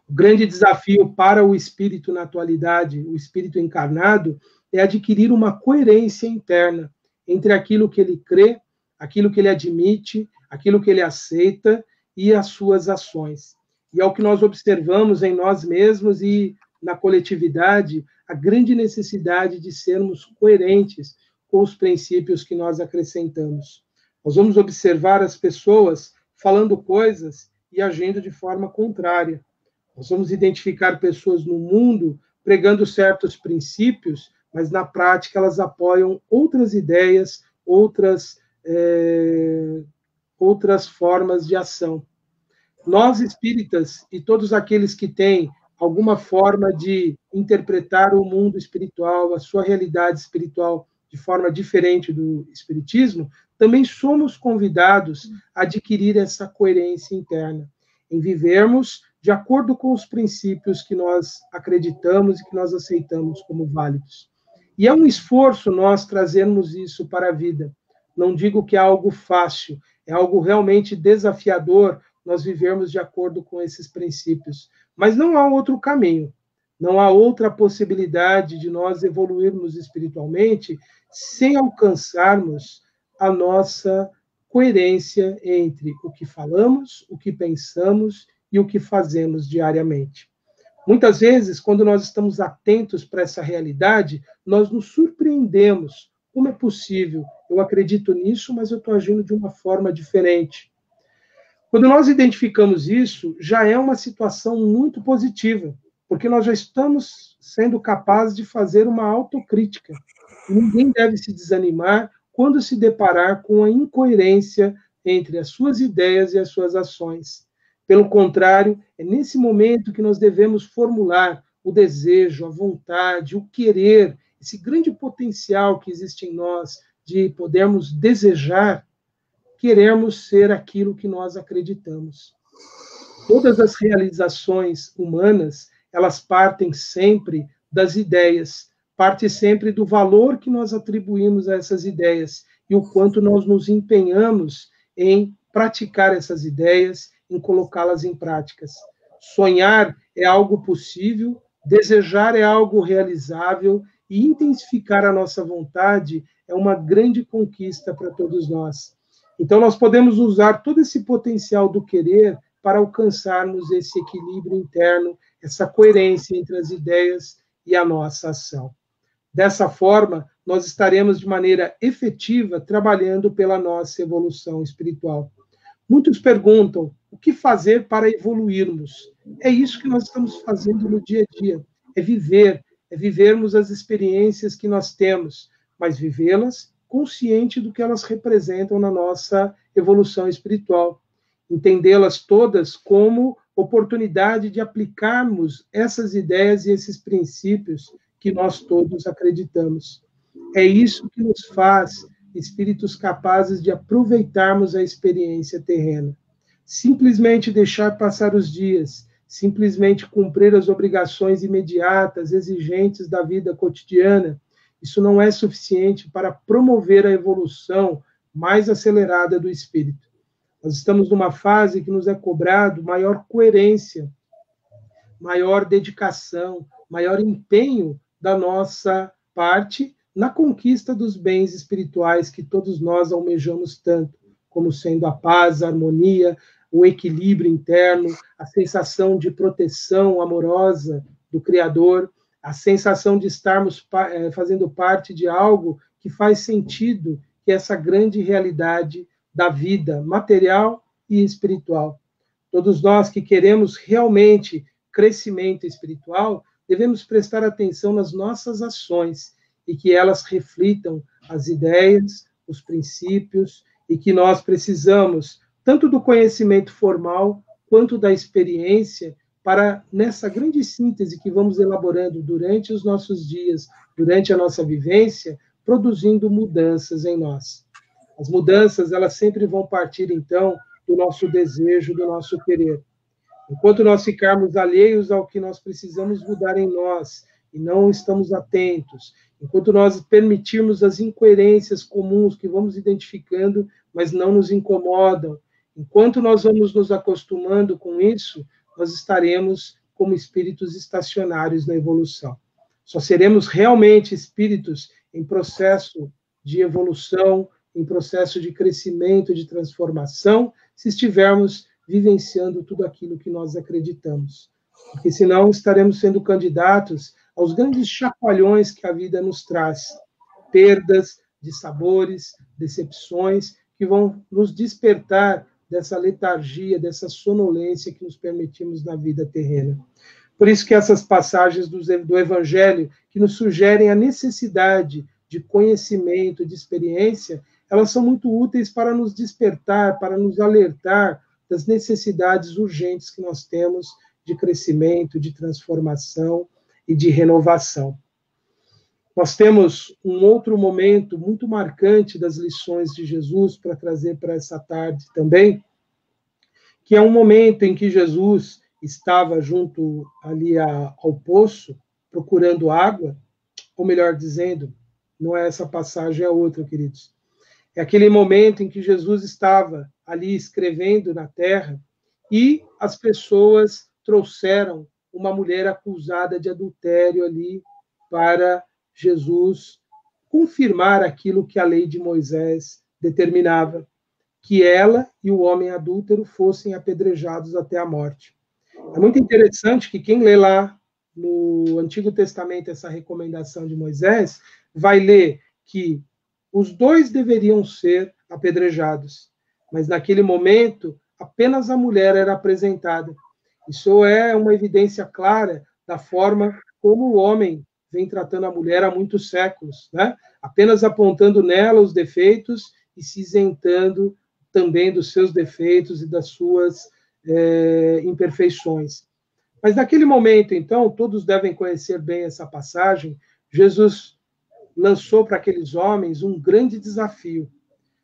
O grande desafio para o espírito na atualidade, o espírito encarnado, é adquirir uma coerência interna entre aquilo que ele crê, aquilo que ele admite, aquilo que ele aceita e as suas ações. E é o que nós observamos em nós mesmos e na coletividade, a grande necessidade de sermos coerentes com os princípios que nós acrescentamos. Nós vamos observar as pessoas falando coisas e agindo de forma contrária. Nós vamos identificar pessoas no mundo pregando certos princípios, mas na prática elas apoiam outras ideias, outras formas de ação. Nós, espíritas, e todos aqueles que têm alguma forma de interpretar o mundo espiritual, a sua realidade espiritual de forma diferente do espiritismo, também somos convidados a adquirir essa coerência interna, em vivermos de acordo com os princípios que nós acreditamos e que nós aceitamos como válidos. E é um esforço nós trazermos isso para a vida. Não digo que é algo fácil, é algo realmente desafiador nós vivermos de acordo com esses princípios. Mas não há outro caminho, não há outra possibilidade de nós evoluirmos espiritualmente sem alcançarmos a nossa coerência entre o que falamos, o que pensamos e o que fazemos diariamente. Muitas vezes, quando nós estamos atentos para essa realidade, nós nos surpreendemos. Como é possível? Eu acredito nisso, mas eu estou agindo de uma forma diferente. Quando nós identificamos isso, já é uma situação muito positiva, porque nós já estamos sendo capazes de fazer uma autocrítica. E ninguém deve se desanimar quando se deparar com a incoerência entre as suas ideias e as suas ações. Pelo contrário, é nesse momento que nós devemos formular o desejo, a vontade, o querer, esse grande potencial que existe em nós de podermos desejar, queremos ser aquilo que nós acreditamos. Todas as realizações humanas, elas partem sempre das ideias, parte sempre do valor que nós atribuímos a essas ideias e o quanto nós nos empenhamos em praticar essas ideias, em colocá-las em práticas. Sonhar é algo possível, desejar é algo realizável e intensificar a nossa vontade é uma grande conquista para todos nós. Então, nós podemos usar todo esse potencial do querer para alcançarmos esse equilíbrio interno, essa coerência entre as ideias e a nossa ação. Dessa forma, nós estaremos de maneira efetiva trabalhando pela nossa evolução espiritual. Muitos perguntam, o que fazer para evoluirmos? É isso que nós estamos fazendo no dia a dia, é vivermos as experiências que nós temos, mas vivê-las consciente do que elas representam na nossa evolução espiritual. Entendê-las todas como oportunidade de aplicarmos essas ideias e esses princípios que nós todos acreditamos. É isso que nos faz espíritos capazes de aproveitarmos a experiência terrena. Simplesmente deixar passar os dias, simplesmente cumprir as obrigações imediatas, exigentes da vida cotidiana, isso não é suficiente para promover a evolução mais acelerada do espírito. Nós estamos numa fase que nos é cobrado maior coerência, maior dedicação, maior empenho da nossa parte na conquista dos bens espirituais que todos nós almejamos tanto, como sendo a paz, a harmonia, o equilíbrio interno, a sensação de proteção amorosa do Criador, a sensação de estarmos fazendo parte de algo que faz sentido, que é essa grande realidade da vida material e espiritual. Todos nós que queremos realmente crescimento espiritual, devemos prestar atenção nas nossas ações e que elas reflitam as ideias, os princípios, e que nós precisamos tanto do conhecimento formal quanto da experiência para, nessa grande síntese que vamos elaborando durante os nossos dias, durante a nossa vivência, produzindo mudanças em nós. As mudanças, elas sempre vão partir, então, do nosso desejo, do nosso querer. Enquanto nós ficarmos alheios ao que nós precisamos mudar em nós e não estamos atentos, enquanto nós permitirmos as incoerências comuns que vamos identificando, mas não nos incomodam, enquanto nós vamos nos acostumando com isso, nós estaremos como espíritos estacionários na evolução. Só seremos realmente espíritos em processo de evolução, em processo de crescimento, de transformação, se estivermos vivenciando tudo aquilo que nós acreditamos. Porque senão estaremos sendo candidatos aos grandes chacoalhões que a vida nos traz. Perdas de sabores, decepções, que vão nos despertar dessa letargia, dessa sonolência que nos permitimos na vida terrena. Por isso que essas passagens do Evangelho, que nos sugerem a necessidade de conhecimento, de experiência, elas são muito úteis para nos despertar, para nos alertar das necessidades urgentes que nós temos de crescimento, de transformação e de renovação. Nós temos um outro momento muito marcante das lições de Jesus para trazer para essa tarde também, que é um momento em que Jesus estava junto ali ao poço, procurando água, ou melhor dizendo, não é essa passagem, é outra, queridos. É aquele momento em que Jesus estava ali escrevendo na terra e as pessoas trouxeram uma mulher acusada de adultério ali para Jesus confirmar aquilo que a lei de Moisés determinava, que ela e o homem adúltero fossem apedrejados até a morte. É muito interessante que quem lê lá no Antigo Testamento essa recomendação de Moisés vai ler que os dois deveriam ser apedrejados, mas naquele momento apenas a mulher era apresentada. Isso é uma evidência clara da forma como o homem vem tratando a mulher há muitos séculos, né? Apenas apontando nela os defeitos e se isentando também dos seus defeitos e das suas imperfeições. Mas naquele momento, então, todos devem conhecer bem essa passagem, Jesus lançou para aqueles homens um grande desafio.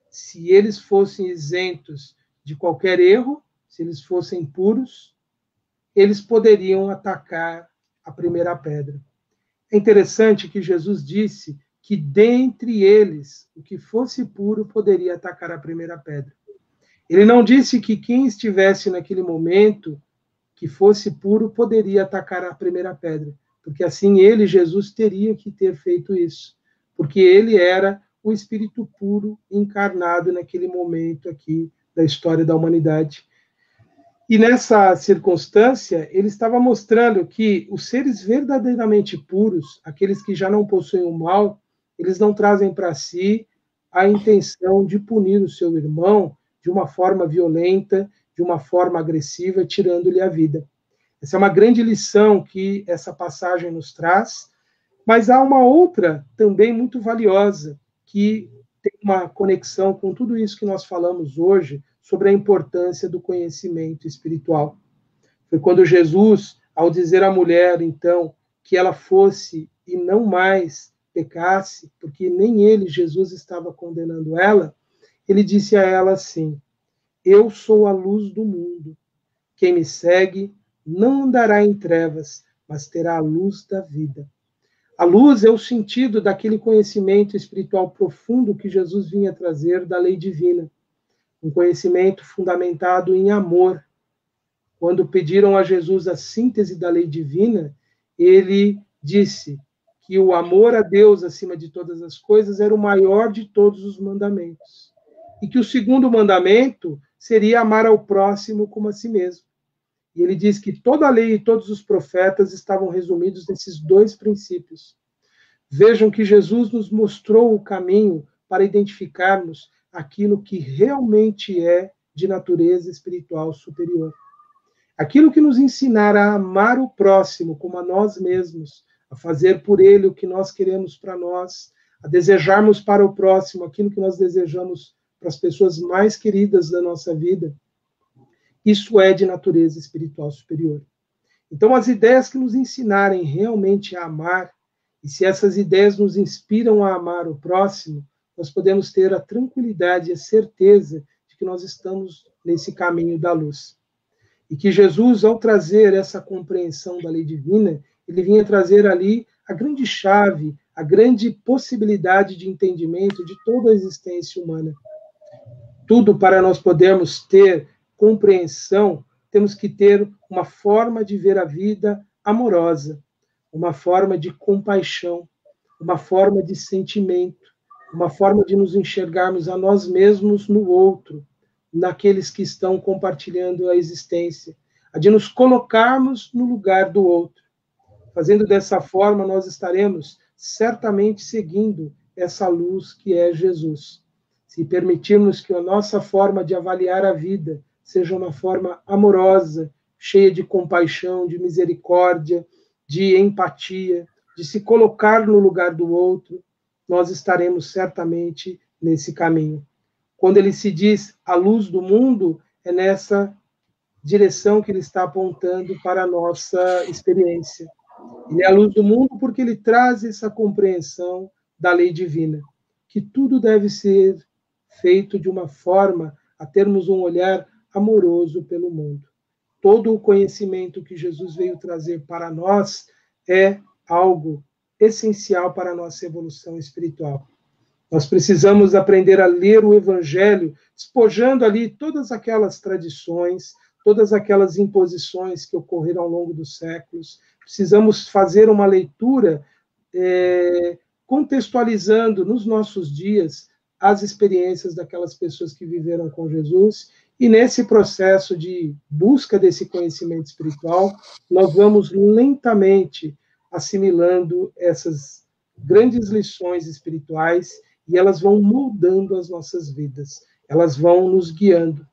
Se eles fossem isentos de qualquer erro, se eles fossem puros, eles poderiam atacar a primeira pedra. É interessante que Jesus disse que dentre eles, o que fosse puro poderia atacar a primeira pedra. Ele não disse que quem estivesse naquele momento, que fosse puro, poderia atacar a primeira pedra, porque assim ele, Jesus, teria que ter feito isso, porque ele era o Espírito puro encarnado naquele momento aqui da história da humanidade. E nessa circunstância, ele estava mostrando que os seres verdadeiramente puros, aqueles que já não possuem o mal, eles não trazem para si a intenção de punir o seu irmão de uma forma violenta, de uma forma agressiva, tirando-lhe a vida. Essa é uma grande lição que essa passagem nos traz, mas há uma outra também muito valiosa, que tem uma conexão com tudo isso que nós falamos hoje, sobre a importância do conhecimento espiritual. Foi quando Jesus, ao dizer à mulher, então, que ela fosse e não mais pecasse, porque nem ele, Jesus, estava condenando ela, ele disse a ela assim: eu sou a luz do mundo. Quem me segue não andará em trevas, mas terá a luz da vida. A luz é o sentido daquele conhecimento espiritual profundo que Jesus vinha trazer da lei divina. Um conhecimento fundamentado em amor. Quando pediram a Jesus a síntese da lei divina, ele disse que o amor a Deus acima de todas as coisas era o maior de todos os mandamentos. E que o segundo mandamento seria amar ao próximo como a si mesmo. E ele diz que toda a lei e todos os profetas estavam resumidos nesses dois princípios. Vejam que Jesus nos mostrou o caminho para identificarmos aquilo que realmente é de natureza espiritual superior. Aquilo que nos ensinar a amar o próximo como a nós mesmos, a fazer por ele o que nós queremos para nós, a desejarmos para o próximo aquilo que nós desejamos para as pessoas mais queridas da nossa vida, isso é de natureza espiritual superior. Então, as ideias que nos ensinarem realmente a amar, e se essas ideias nos inspiram a amar o próximo, nós podemos ter a tranquilidade e a certeza de que nós estamos nesse caminho da luz. E que Jesus, ao trazer essa compreensão da lei divina, ele vinha trazer ali a grande chave, a grande possibilidade de entendimento de toda a existência humana. Tudo para nós podermos ter compreensão, temos que ter uma forma de ver a vida amorosa, uma forma de compaixão, uma forma de sentimento, uma forma de nos enxergarmos a nós mesmos no outro, naqueles que estão compartilhando a existência, a de nos colocarmos no lugar do outro. Fazendo dessa forma, nós estaremos certamente seguindo essa luz que é Jesus. Se permitirmos que a nossa forma de avaliar a vida seja uma forma amorosa, cheia de compaixão, de misericórdia, de empatia, de se colocar no lugar do outro, nós estaremos certamente nesse caminho. Quando ele se diz a luz do mundo, é nessa direção que ele está apontando para a nossa experiência. Ele é a luz do mundo porque ele traz essa compreensão da lei divina, que tudo deve ser feito de uma forma a termos um olhar amoroso pelo mundo. Todo o conhecimento que Jesus veio trazer para nós é algo essencial para a nossa evolução espiritual. Nós precisamos aprender a ler o Evangelho, despojando ali todas aquelas tradições, todas aquelas imposições que ocorreram ao longo dos séculos. Precisamos fazer uma leitura contextualizando nos nossos dias as experiências daquelas pessoas que viveram com Jesus. E nesse processo de busca desse conhecimento espiritual, nós vamos lentamente assimilando essas grandes lições espirituais e elas vão moldando as nossas vidas, elas vão nos guiando.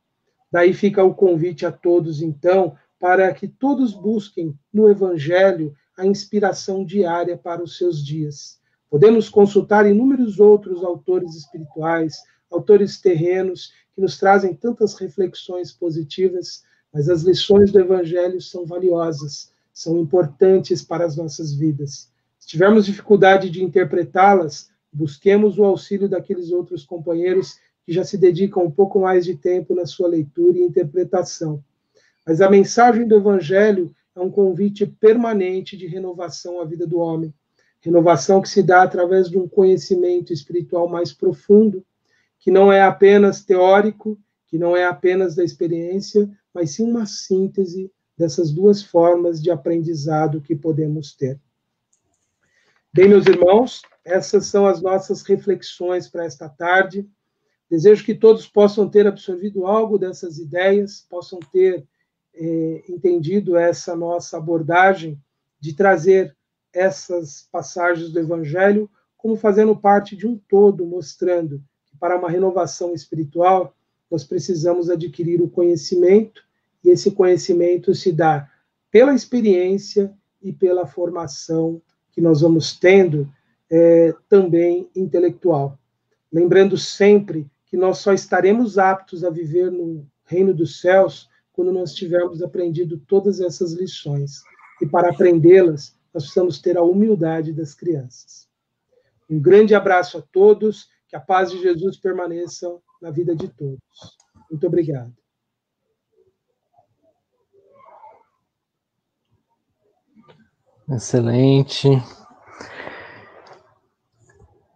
Daí fica o convite a todos, então, para que todos busquem no Evangelho a inspiração diária para os seus dias. Podemos consultar inúmeros outros autores espirituais, autores terrenos, que nos trazem tantas reflexões positivas, mas as lições do Evangelho são valiosas, são importantes para as nossas vidas. Se tivermos dificuldade de interpretá-las, busquemos o auxílio daqueles outros companheiros que já se dedicam um pouco mais de tempo na sua leitura e interpretação. Mas a mensagem do Evangelho é um convite permanente de renovação à vida do homem. Renovação que se dá através de um conhecimento espiritual mais profundo, que não é apenas teórico, que não é apenas da experiência, mas sim uma síntese dessas duas formas de aprendizado que podemos ter. Bem, meus irmãos, essas são as nossas reflexões para esta tarde. Desejo que todos possam ter absorvido algo dessas ideias, possam ter entendido essa nossa abordagem de trazer essas passagens do Evangelho como fazendo parte de um todo, mostrando que para uma renovação espiritual nós precisamos adquirir o conhecimento, e esse conhecimento se dá pela experiência e pela formação que nós vamos tendo também intelectual. Lembrando sempre que nós só estaremos aptos a viver no reino dos céus quando nós tivermos aprendido todas essas lições. E para aprendê-las, nós precisamos ter a humildade das crianças. Um grande abraço a todos, que a paz de Jesus permaneça na vida de todos. Muito obrigado. Excelente.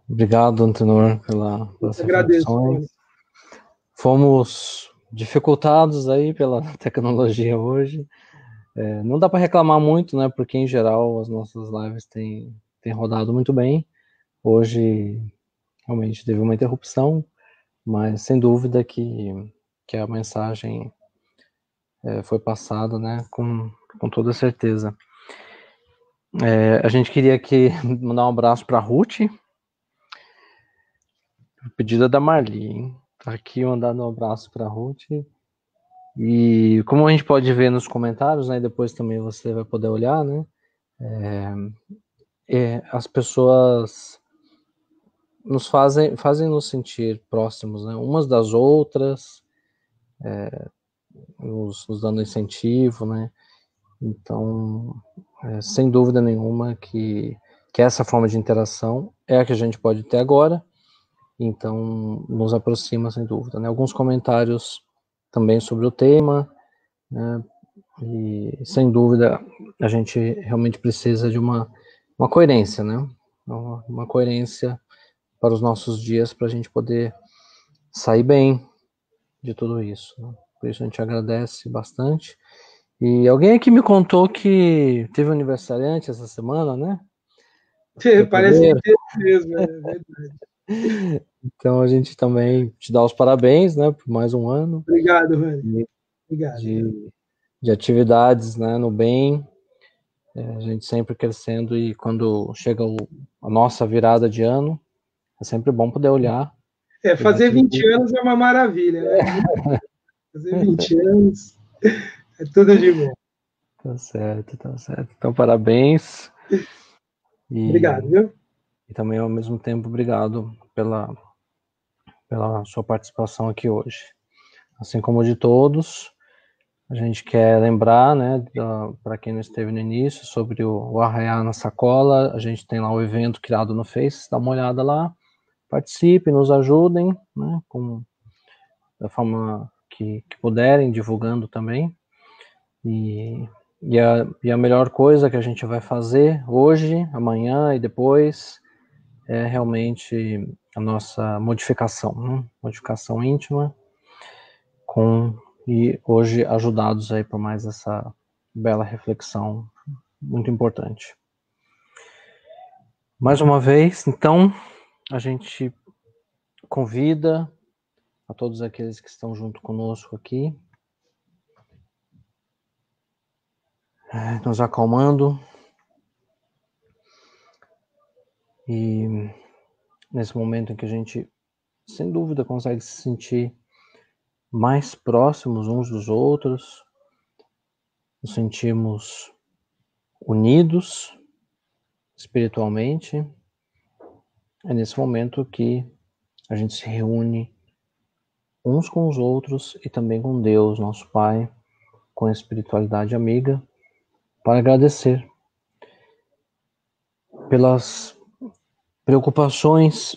Obrigado, Antenor, pelas Agradeço, reflexões. Tony. Fomos dificultados aí pela tecnologia hoje. Não dá para reclamar muito, né? Porque em geral as nossas lives têm rodado muito bem. Hoje realmente teve uma interrupção, mas sem dúvida que a mensagem foi passada, né? Com toda certeza. A gente queria aqui mandar um abraço para a Ruth, pedida da Marli, hein? Tá aqui mandando um abraço para a Ruth. E como a gente pode ver nos comentários, né? Depois também você vai poder olhar, né? As pessoas fazem nos sentir próximos, né? Umas das outras, nos dando incentivo, né? Então, sem dúvida nenhuma que essa forma de interação é a que a gente pode ter agora. Então, nos aproxima sem dúvida, né? Alguns comentários também sobre o tema, né? E sem dúvida a gente realmente precisa de uma coerência, né? Uma coerência para os nossos dias, para a gente poder sair bem de tudo isso, né? Por isso a gente agradece bastante. E alguém aqui me contou que teve aniversariante essa semana, né? Parece que teve mesmo, é verdade. Então a gente também te dá os parabéns, né, por mais um ano. Obrigado, Rani. Obrigado. De atividades, né, no bem, a gente sempre crescendo, e quando chega a nossa virada de ano, é sempre bom poder olhar. Fazer 20 anos é uma maravilha, né? Fazer 20 anos é tudo de bom. Tá certo, tá certo. Então, parabéns. Obrigado, viu? E também, ao mesmo tempo, obrigado pela sua participação aqui hoje. Assim como de todos, a gente quer lembrar, né, para quem não esteve no início, sobre o Arraiá na Sacola. A gente tem lá o evento criado no Face, dá uma olhada lá, participem, nos ajudem, né, da forma que puderem, divulgando também. E a melhor coisa que a gente vai fazer hoje, amanhã e depois é realmente a nossa modificação, né? Modificação íntima, e hoje ajudados aí por mais essa bela reflexão muito importante. Mais uma vez, então, a gente convida a todos aqueles que estão junto conosco aqui, nos acalmando, e nesse momento em que a gente, sem dúvida, consegue se sentir mais próximos uns dos outros, nos sentimos unidos espiritualmente, é nesse momento que a gente se reúne uns com os outros e também com Deus, nosso Pai, com a espiritualidade amiga, para agradecer pelas preocupações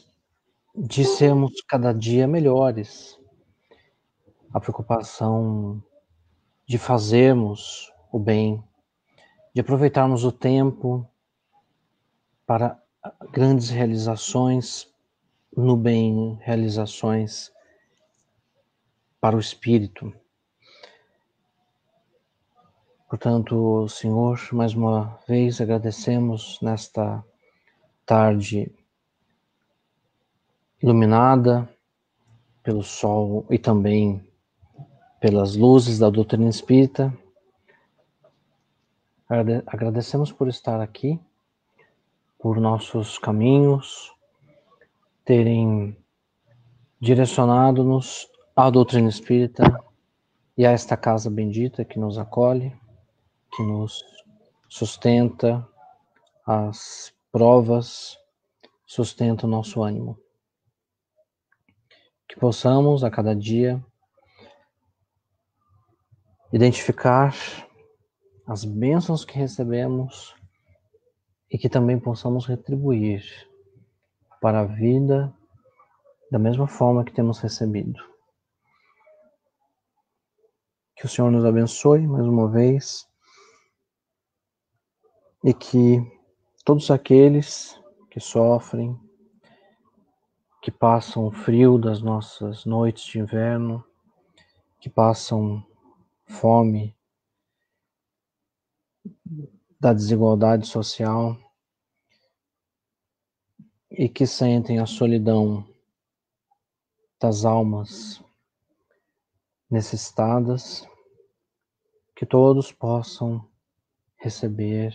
de sermos cada dia melhores, a preocupação de fazermos o bem, de aproveitarmos o tempo para grandes realizações no bem, realizações para o espírito. Portanto, Senhor, mais uma vez agradecemos nesta tarde iluminada pelo sol e também pelas luzes da doutrina espírita. Agradecemos por estar aqui, por nossos caminhos terem direcionado-nos à doutrina espírita e a esta casa bendita que nos acolhe, que nos sustenta, as provas sustentam o nosso ânimo. Que possamos a cada dia identificar as bênçãos que recebemos e que também possamos retribuir para a vida da mesma forma que temos recebido. Que o Senhor nos abençoe mais uma vez e que todos aqueles que sofrem, que passam o frio das nossas noites de inverno, que passam fome da desigualdade social e que sentem a solidão das almas necessitadas, que todos possam receber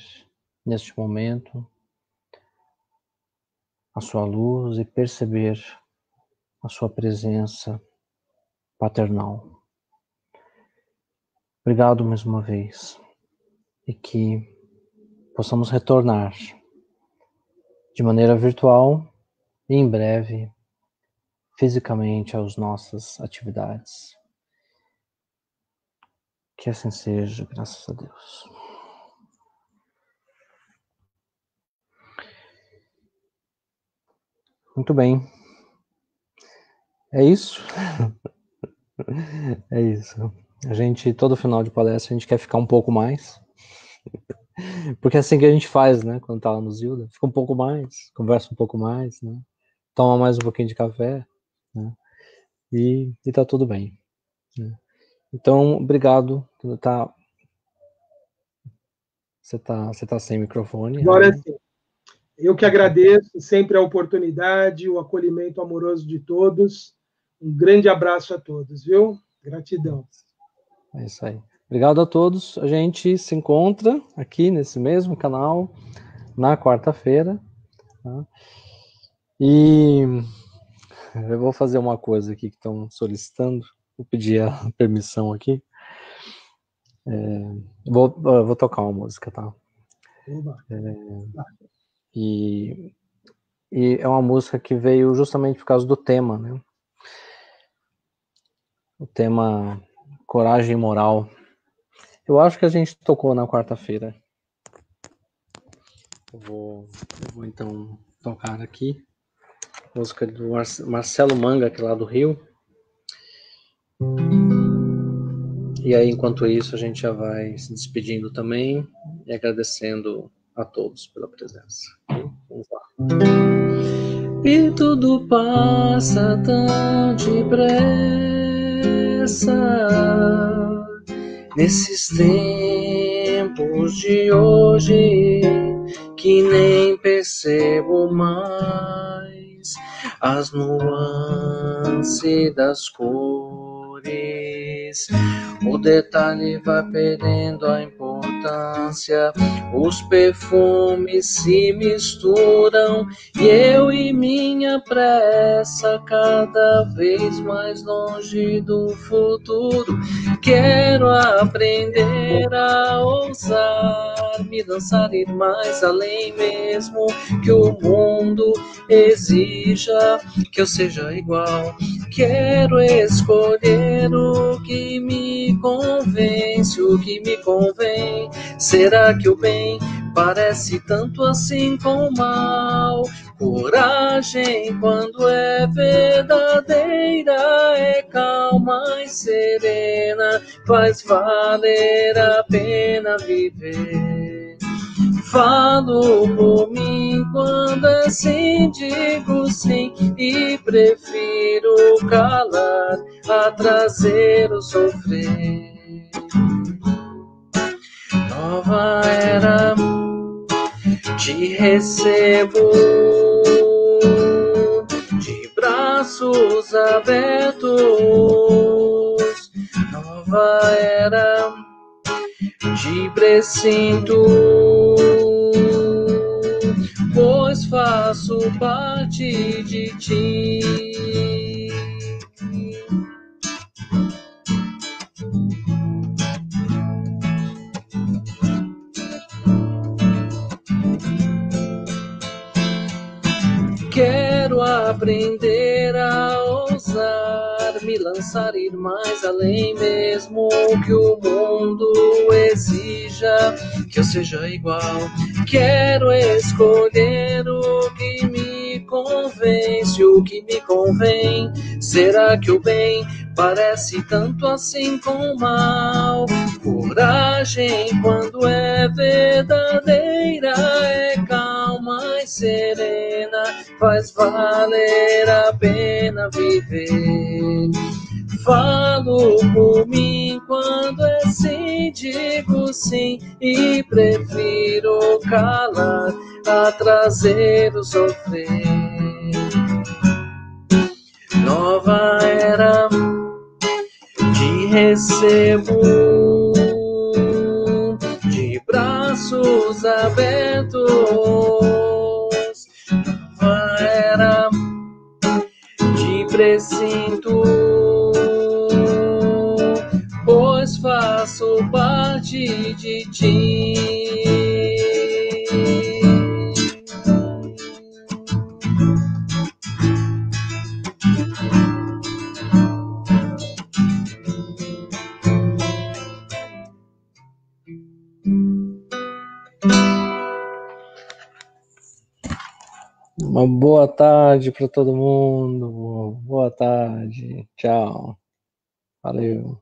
neste momento a sua luz e perceber a sua presença paternal. Obrigado mais uma vez e que possamos retornar de maneira virtual e em breve fisicamente às nossas atividades. Que assim seja, graças a Deus. Muito bem. É isso. É isso. A gente, todo final de palestra, a gente quer ficar um pouco mais. Porque é assim que a gente faz, né? Quando tá lá no Zilda. Fica um pouco mais, conversa um pouco mais, né? Toma mais um pouquinho de café, né? E tá tudo bem. Né? Então, obrigado. Você tá sem microfone. Agora né? sim. Eu que agradeço sempre a oportunidade, o acolhimento amoroso de todos. Um grande abraço a todos, viu? Gratidão. É isso aí. Obrigado a todos. A gente se encontra aqui nesse mesmo canal na quarta-feira. Tá? E eu vou fazer uma coisa aqui que estão solicitando. Vou pedir a permissão aqui. Vou tocar uma música, tá? E é uma música que veio justamente por causa do tema, né? O tema coragem moral. Eu acho que a gente tocou na quarta-feira. Eu vou então tocar aqui. Música do Marcelo Manga, que é lá do Rio. E aí, enquanto isso, a gente já vai se despedindo também e agradecendo a todos pela presença. Vamos lá. E tudo passa tão depressa nesses tempos de hoje que nem percebo mais as nuances das cores. O detalhe vai perdendo a importância, os perfumes se misturam e eu e minha pressa cada vez mais longe do futuro. Quero aprender a ousar, me lançar, ir mais além mesmo que o mundo exija que eu seja igual. Quero escolher o que me convence, o que me convém. Será que o bem parece tanto assim com o mal? Coragem, quando é verdadeira, é calma e serena, faz valer a pena viver. Falo por mim quando assim digo sim e prefiro calar a trazer o sofrer. Nova era, te recebo de braços abertos. Nova era, te presinto, pois faço parte de ti. Quero aprender a ousar, me lançar, ir mais além mesmo que o mundo exija que eu seja igual. Quero escolher o que me convence, o que me convém. Será que o bem parece tanto assim com o mal. Coragem, quando é verdadeira, é calma e serena, faz valer a pena viver. Falo por mim, quando é sim, digo sim, e prefiro calar a trazer o sofrer. Nova era, te recebo de braços abertos. Nova era, te presinto, pois faço parte de ti. Uma boa tarde para todo mundo. Boa tarde. Tchau. Valeu.